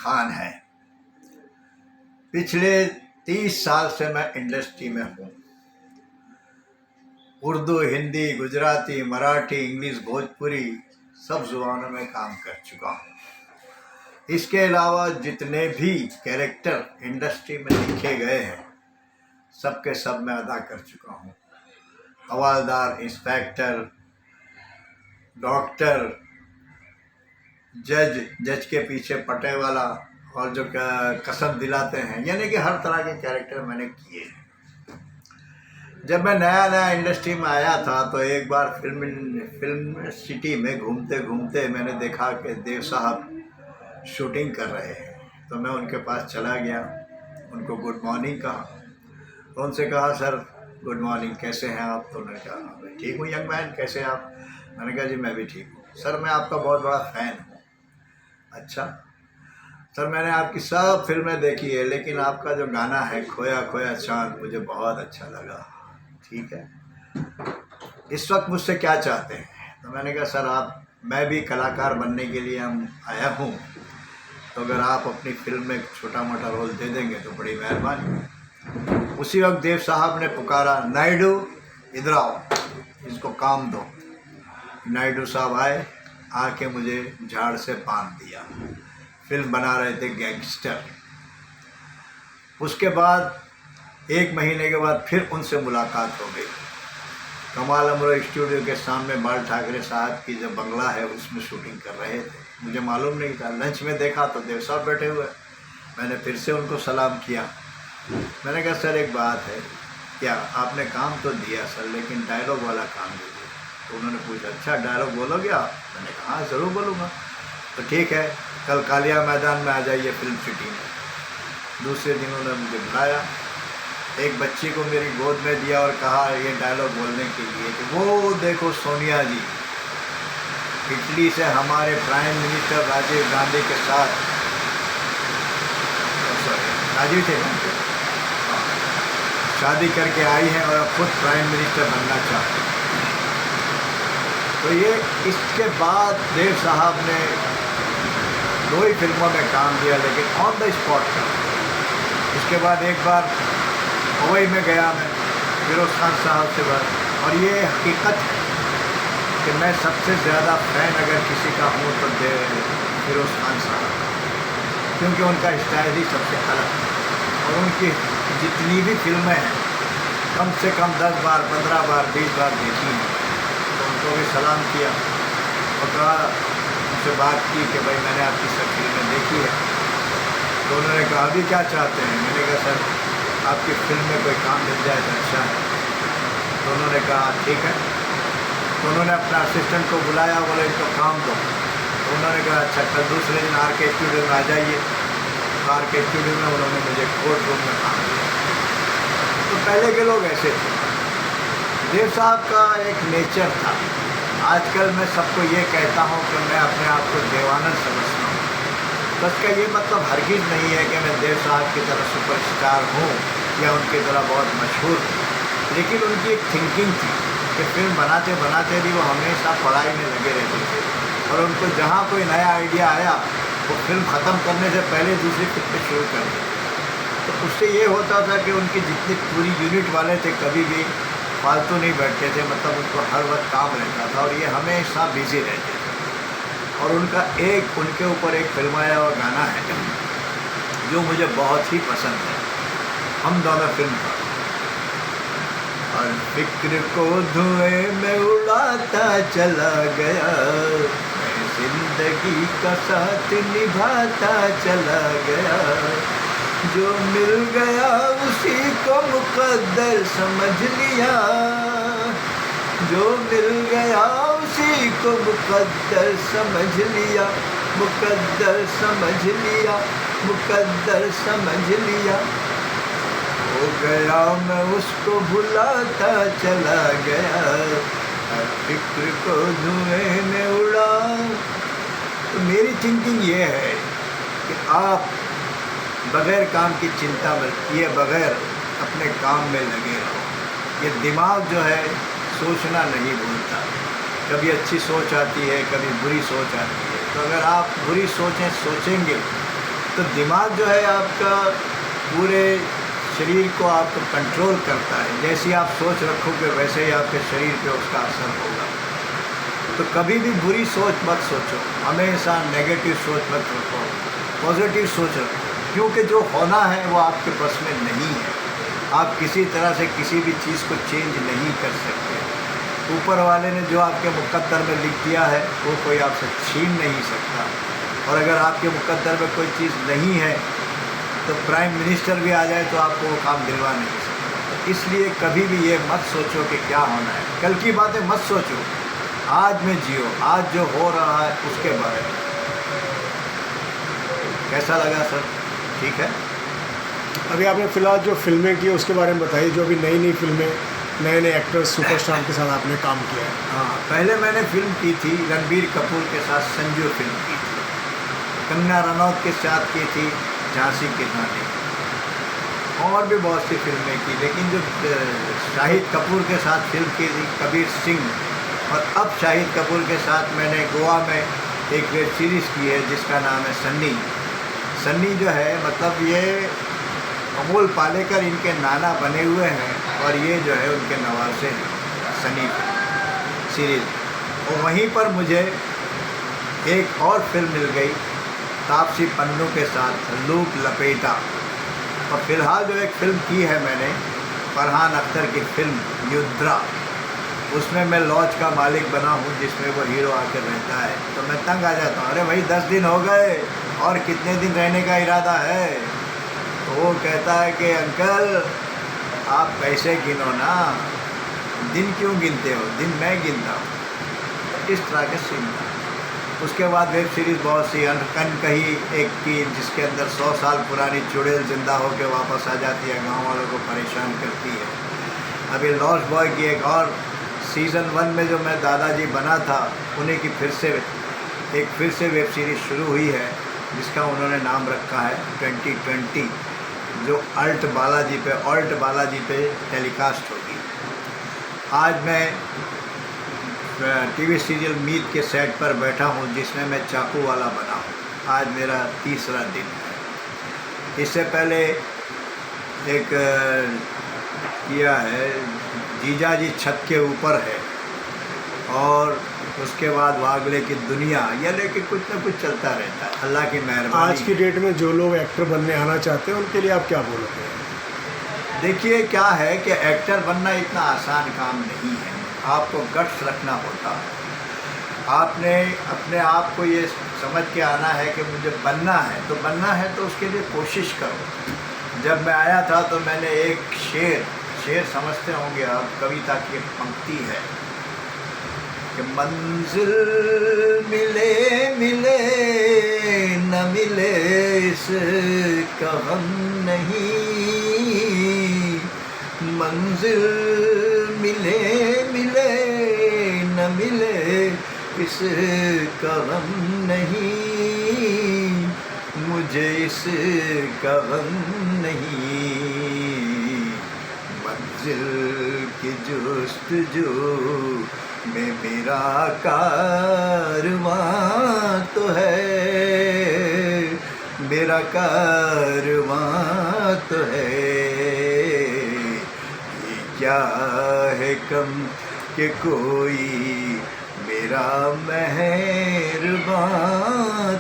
खान है। पिछले 30 साल से मैं इंडस्ट्री में हूँ। उर्दू, हिंदी, गुजराती, मराठी, इंग्लिश, भोजपुरी सब ज़ुबानों में काम कर चुका हूँ। इसके अलावा जितने भी कैरेक्टर इंडस्ट्री में लिखे गए हैं सबके सब मैं अदा कर चुका हूँ। हवालदार, इंस्पेक्टर, डॉक्टर, जज के पीछे पटे वाला और जो कसम दिलाते हैं, यानी कि हर तरह के कैरेक्टर मैंने किए हैं। जब मैं नया नया इंडस्ट्री में आया था तो एक बार फिल्म सिटी में घूमते घूमते मैंने देखा कि देव साहब शूटिंग कर रहे हैं, तो मैं उनके पास चला गया, उनको गुड मॉर्निंग कहा। तो उनसे कहा, सर गुड मॉर्निंग, कैसे हैं आप? तो उन्होंने कहा, मैं ठीक हूँ यंग मैन, कैसे हैं आप? मैंने कहा, जी मैं भी ठीक हूँ। सर मैं आपका बहुत बड़ा फ़ैन हूँ। अच्छा सर, मैंने आपकी सब फिल्में देखी है, लेकिन आपका जो गाना है खोया खोया चांद मुझे बहुत अच्छा लगा। ठीक है, इस वक्त मुझसे क्या चाहते हैं? तो मैंने कहा, सर मैं भी कलाकार बनने के लिए हम आया हूँ, तो अगर आप अपनी फिल्म में छोटा मोटा रोल दे देंगे तो बड़ी मेहरबानी। उसी वक्त देव साहब ने पुकारा, नायडू इधर आओ, इसको काम दो। नायडू साहब आए, आके मुझे झाड़ से बांध दिया। फिल्म बना रहे थे गैंगस्टर। उसके बाद 1 महीने के बाद फिर उनसे मुलाकात हो गई। कमाल अमरो स्टूडियो के सामने बाल ठाकरे साहब की जो बंगला है उसमें शूटिंग कर रहे थे। मुझे मालूम नहीं था, लंच में देखा तो देव साहब बैठे हुए। मैंने फिर से उनको सलाम किया। मैंने कहा, सर एक बात है, क्या आपने काम तो दिया सर, लेकिन डायलॉग वाला काम दीजिए। तो उन्होंने पूछा, अच्छा डायलॉग बोलोगे आप? मैंने कहा, हाँ ज़रूर बोलूँगा। तो ठीक है, कल कालिया मैदान में आ जाइए फिल्म सिटी में। दूसरे दिन उन्होंने मुझे बुलाया, एक बच्ची को मेरी गोद में दिया और कहा ये डायलॉग बोलने के लिए कि वो देखो सोनिया जी इटली से हमारे प्राइम मिनिस्टर राजीव गांधी के साथ, राजीव थे ना, शादी करके आई हैं और अब खुद प्राइम मिनिस्टर बनना चाहते हैं। तो ये इसके बाद देव साहब ने 2 ही फिल्मों में काम किया, लेकिन ऑन द स्पॉट का। उसके बाद एक बार मुंबई में गया मैं फिरोज़ खान साहब से बात, और ये हकीकत है कि मैं सबसे ज़्यादा फ़ैन अगर किसी का हूँ तो फिरोज़ खान साहब, क्योंकि उनका स्टाइल ही सबसे अलग है। और उनकी जितनी भी फिल्में हैं कम से कम 10 बार, 15 बार, 20 बार देखी हैं। तो उनको भी सलाम किया और कहा, उनसे बात की कि भाई मैंने आपकी सब फिल्में देखी है। तो उन्होंने कहा, अभी क्या चाहते हैं? मैंने कहा, सर आपकी फिल्म में कोई काम मिल जाए तो अच्छा है। तो उन्होंने कहा, ठीक है। तो उन्होंने अपना असिस्टेंट को बुलाया, बोले इनको काम दो। तो उन्होंने कहा, अच्छा कल दूसरे दिन RK स्टूडियो में आ जाइए। तो RK स्टूडियो में उन्होंने मुझे कोर्ट रूम में काम दिया। तो पहले के लोग ऐसे थे। देव साहब का एक नेचर था। आजकल मैं सबको ये कहता हूँ कि मैं अपने आप को देवानंद समझता हूँ। बस का ये मतलब हरगिज़ नहीं है कि मैं देव साहब की तरह सुपरस्टार हूँ या उनकी तरह बहुत मशहूर हूँ, लेकिन उनकी एक थिंकिंग थी कि फिल्म बनाते बनाते भी वो हमेशा पढ़ाई में लगे रहते थे, और उनको जहाँ कोई नया आइडिया आया वो फिल्म ख़त्म करने से पहले दूसरी फिल्म शुरू कर देते। तो उससे ये होता था कि उनकी जितनी पूरी यूनिट वाले थे कभी भी फालतू नहीं बैठते थे, मतलब उनको हर वक्त काम रहता था और ये हमेशा बिजी रहते थे। और उनके ऊपर एक फिल्माया हुआ गाना है जो मुझे बहुत ही पसंद है, हम दोनों फिल्म का। और फिक्र को धुएं में उड़ाता चला गया, मैं जिंदगी का साथ निभाता चला गया, जो मिल गया उसी को मुकद्दर समझ लिया, जो मिल गया उसी को मुकद्दर समझ लिया, मुकद्दर समझ लिया, मुकद्दर समझ लिया, हो गया मैं उसको भुलाता चला गया, हर फिक्र को धुएं में उड़ा। तो मेरी थिंकिंग ये है कि आप बग़ैर काम की चिंता मत किए, बग़ैर अपने काम में लगे रहो। ये दिमाग जो है सोचना नहीं भूलता, कभी अच्छी सोच आती है, कभी बुरी सोच आती है। तो अगर आप बुरी सोचें सोचेंगे तो दिमाग जो है आपका पूरे शरीर को आपको कंट्रोल करता है। जैसी आप सोच रखोगे वैसे ही आपके शरीर पे उसका असर होगा। तो कभी भी बुरी सोच मत सोचो, हमेशा नेगेटिव सोच मत रखो, पॉजिटिव सोच रखो, क्योंकि जो होना है वो आपके बस में नहीं है। आप किसी तरह से किसी भी चीज़ को चेंज नहीं कर सकते। ऊपर वाले ने जो आपके मुकद्दर में लिख दिया है वो कोई आपसे छीन नहीं सकता। और अगर आपके मुकद्दर में कोई चीज़ नहीं है तो प्राइम मिनिस्टर भी आ जाए तो आपको वो काम दिलवा नहीं सकता। इसलिए कभी भी ये मत सोचो कि क्या होना है, कल की बातें मत सोचो, आज में जियो, आज जो हो रहा है उसके बारे में। कैसा लगा सर? ठीक है। अभी आपने फ़िलहाल जो फिल्में की उसके बारे में बताइए, जो अभी नई नई फिल्में, नए नए एक्टर्स, सुपरस्टार के साथ आपने काम किया है। हाँ, पहले मैंने फिल्म की थी रणबीर कपूर के साथ, संजू फिल्म की थी। कंगना रनौत के साथ की थी झांसी की रानी, और भी बहुत सी फिल्में की। लेकिन जो शाहिद कपूर के साथ फिल्म की थी कबीर सिंह, और अब शाहिद कपूर के साथ मैंने गोवा में एक वेब सीरीज़ की है जिसका नाम है सन्नी। सन्नी जो है मतलब ये अमोल पालेकर इनके नाना बने हुए हैं और ये जो है उनके नवासे हैं, सनी सीरीज़। और वहीं पर मुझे एक और फिल्म मिल गई तापसी पन्नू के साथ, लूप लपेटा। और फिलहाल जो एक फ़िल्म की है मैंने फरहान अख्तर की फिल्म युद्रा, उसमें मैं लॉज का मालिक बना हूँ जिसमें वो हीरो आकर रहता है। तो मैं तंग आ जाता हूँ, अरे भाई 10 दिन हो गए और कितने दिन रहने का इरादा है? तो वो कहता है कि अंकल आप पैसे गिनो ना, दिन क्यों गिनते हो? दिन मैं गिनता हूँ। इस तरह के सीन था। उसके बाद वेब सीरीज़ बहुत सी, अनकन कही एक की जिसके अंदर 100 साल पुरानी चुड़ैल ज़िंदा होकर वापस आ जाती है, गांव वालों को परेशान करती है। अभी लॉस्ट बॉय की एक और सीज़न 1 में जो मैं दादाजी बना था उन्हीं की फिर से वेब सीरीज़ शुरू हुई है जिसका उन्होंने नाम रखा है 2020, जो ऑल्ट बालाजी पे टेलीकास्ट होगी। आज मैं टीवी सीरियल मीत के सेट पर बैठा हूँ जिसमें मैं चाकू वाला बना हूँ। आज मेरा तीसरा दिन है। इससे पहले एक किया है जीजाजी छत के ऊपर है, और उसके बाद वागले की दुनिया, या लेके कुछ ना कुछ चलता रहता है, अल्लाह की मेहरबानी। आज की डेट में जो लोग एक्टर बनने आना चाहते हैं उनके लिए आप क्या बोलोगे? देखिए क्या है कि एक्टर बनना इतना आसान काम नहीं है, आपको गट्स रखना होता है। आपने अपने आप को ये समझ के आना है कि मुझे बनना है, तो बनना है तो उसके लिए कोशिश करो। जब मैं आया था तो मैंने एक शेर समझते होंगे आप, कविता की एक पंक्ति है कि मंजिल मिले मिले न मिले इसका गम नहीं, मंजिल मिले मिले न मिले इसका गम नहीं, मुझे इसका गम नहीं। मंजिल की जुस्तजू में मेरा कारवां तो है, मेरा कारवां तो है। ये क्या है कम कि कोई मेरा मेहरबां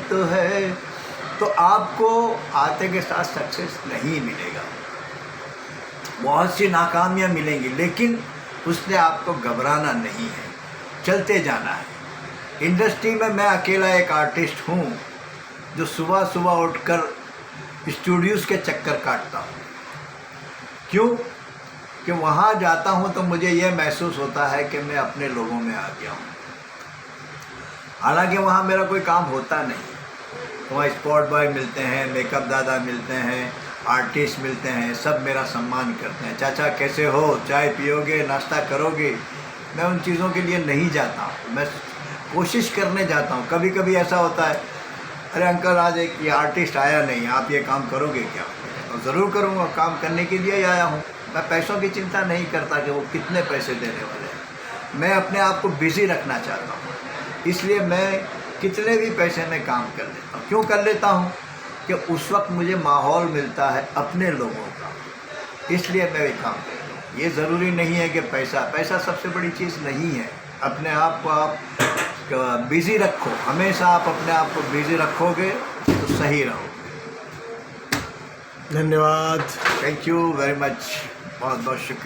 तो है। तो आपको आते के साथ सक्सेस नहीं मिलेगा, बहुत सी नाकामियाँ मिलेंगी, लेकिन उसने आपको घबराना नहीं है, चलते जाना है। इंडस्ट्री में मैं अकेला एक आर्टिस्ट हूँ जो सुबह सुबह उठकर स्टूडियोज़ के चक्कर काटता हूँ। क्यों? कि वहाँ जाता हूँ तो मुझे यह महसूस होता है कि मैं अपने लोगों में आ गया हूँ। हालांकि वहाँ मेरा कोई काम होता नहीं, वहाँ स्पॉट बॉय मिलते हैं, मेकअप दादा मिलते हैं, आर्टिस्ट मिलते हैं, सब मेरा सम्मान करते हैं। चाचा कैसे हो, चाय पियोगे, नाश्ता करोगे? मैं उन चीज़ों के लिए नहीं जाता हूँ, मैं कोशिश करने जाता हूँ। कभी कभी ऐसा होता है, अरे अंकल आज एक ये आर्टिस्ट आया नहीं, आप ये काम करोगे क्या? और ज़रूर करूँगा, काम करने के लिए ही आया हूँ। मैं पैसों की चिंता नहीं करता कि वो कितने पैसे देने वाले हैं। मैं अपने आप को बिज़ी रखना चाहता हूँ, इसलिए मैं कितने भी पैसे में काम कर लेता हूँ। क्यों कर लेता हूँ? कि उस वक्त मुझे माहौल मिलता है अपने लोगों का, इसलिए मैं भी काम करता हूँ। ये ज़रूरी नहीं है कि पैसा सबसे बड़ी चीज़ नहीं है। अपने आप को आप बिज़ी रखो, हमेशा आप अपने आप को बिज़ी रखोगे तो सही रहोगे। धन्यवाद। थैंक यू वेरी मच, बहुत बहुत शुक्रिया।